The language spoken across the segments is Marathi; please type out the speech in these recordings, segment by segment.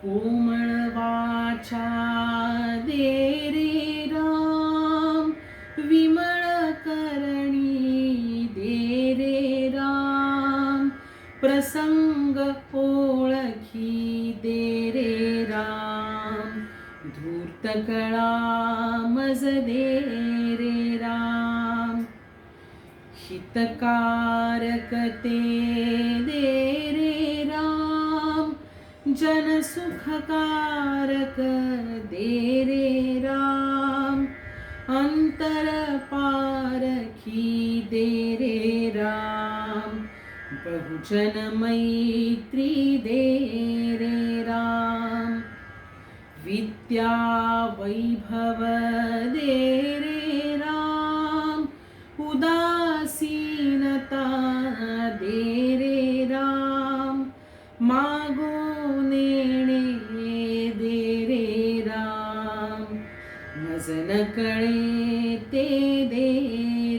कोमळ वाचा दे रे राम, विमळ करणी दे रे राम, प्रसंग ओळखी दे रे राम, धूर्त कळा मज दे रे राम, हितकारक ते दे रे राम, जन सुखकारक दे रे राम, अंतर पारखी दे रे राम, बहुजन मैत्री दे रे राम, विद्या वैभव दे रे राम, उदासीनता दे रे राम, मागो नेणे दे रे राम, मज न कळे ते दे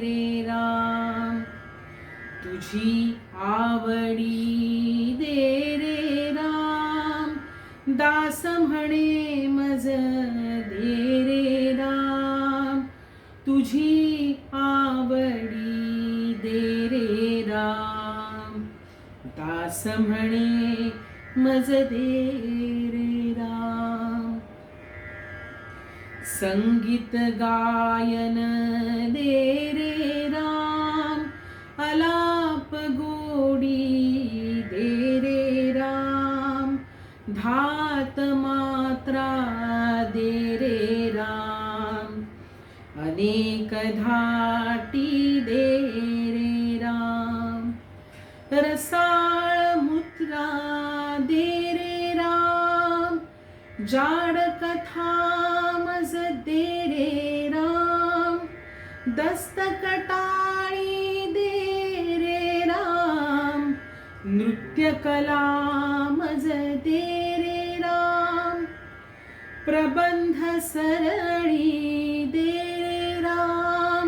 रे राम, तुझी आवडी दे रे राम, दास म्हणे मज दे रे राम, तुझी आवडी दे रे राम, दास म्हणे मज दे रे राम, संगीत गायन दे रे राम, अलाप गोडी दे रे राम, धात मात्रा दे रे राम, अनेक धाटी दे रे राम, रसाळ मुद्रा दे रे राम, जाड कथा मज दे रे राम, दस्तकटाळी दे रे राम, नृत्य कला मज दे रे राम, प्रबंध सरळी दे रे राम,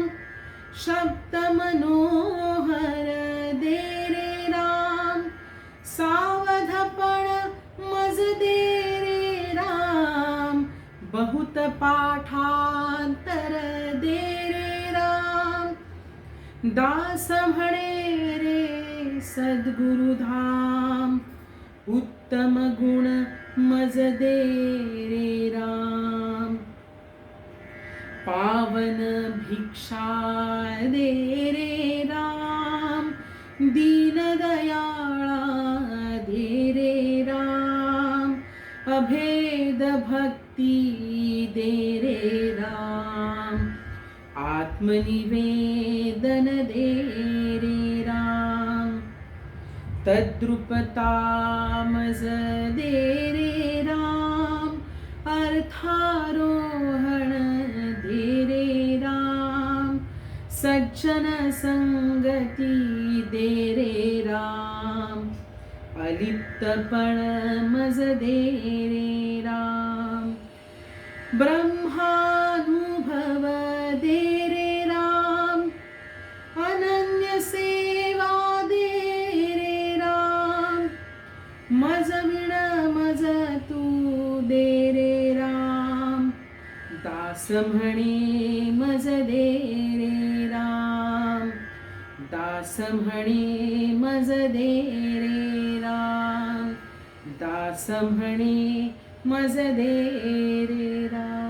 शब्द मनोहर दे रे राम, सावधपण मज दे रे राम, बहुत पाठांतर दे रे राम, दास म्हणे रे सद्गुरुधाम, उत्तम गुण मज दे रे राम, पावन भिक्षा दे रे राम, दीनदयाळा दे रे राम, अभेद भक्ती दे रे राम, आत्मनिवेदन दे रे राम, तद्रुपता मज दे रे राम, अर्थारोहण दे रे राम, सज्जन संगती दे रे राम, अलिप्तपण मज दे रे राम, ब्रह्मानुभव दे रे राम, अनन्य सेवा दे रे राम, मज विण मज तू दे रे राम, दास म्हणे मज दे रे राम, दास म्हणे मज दे रे राम, दास म्हणे मज दे रे राम.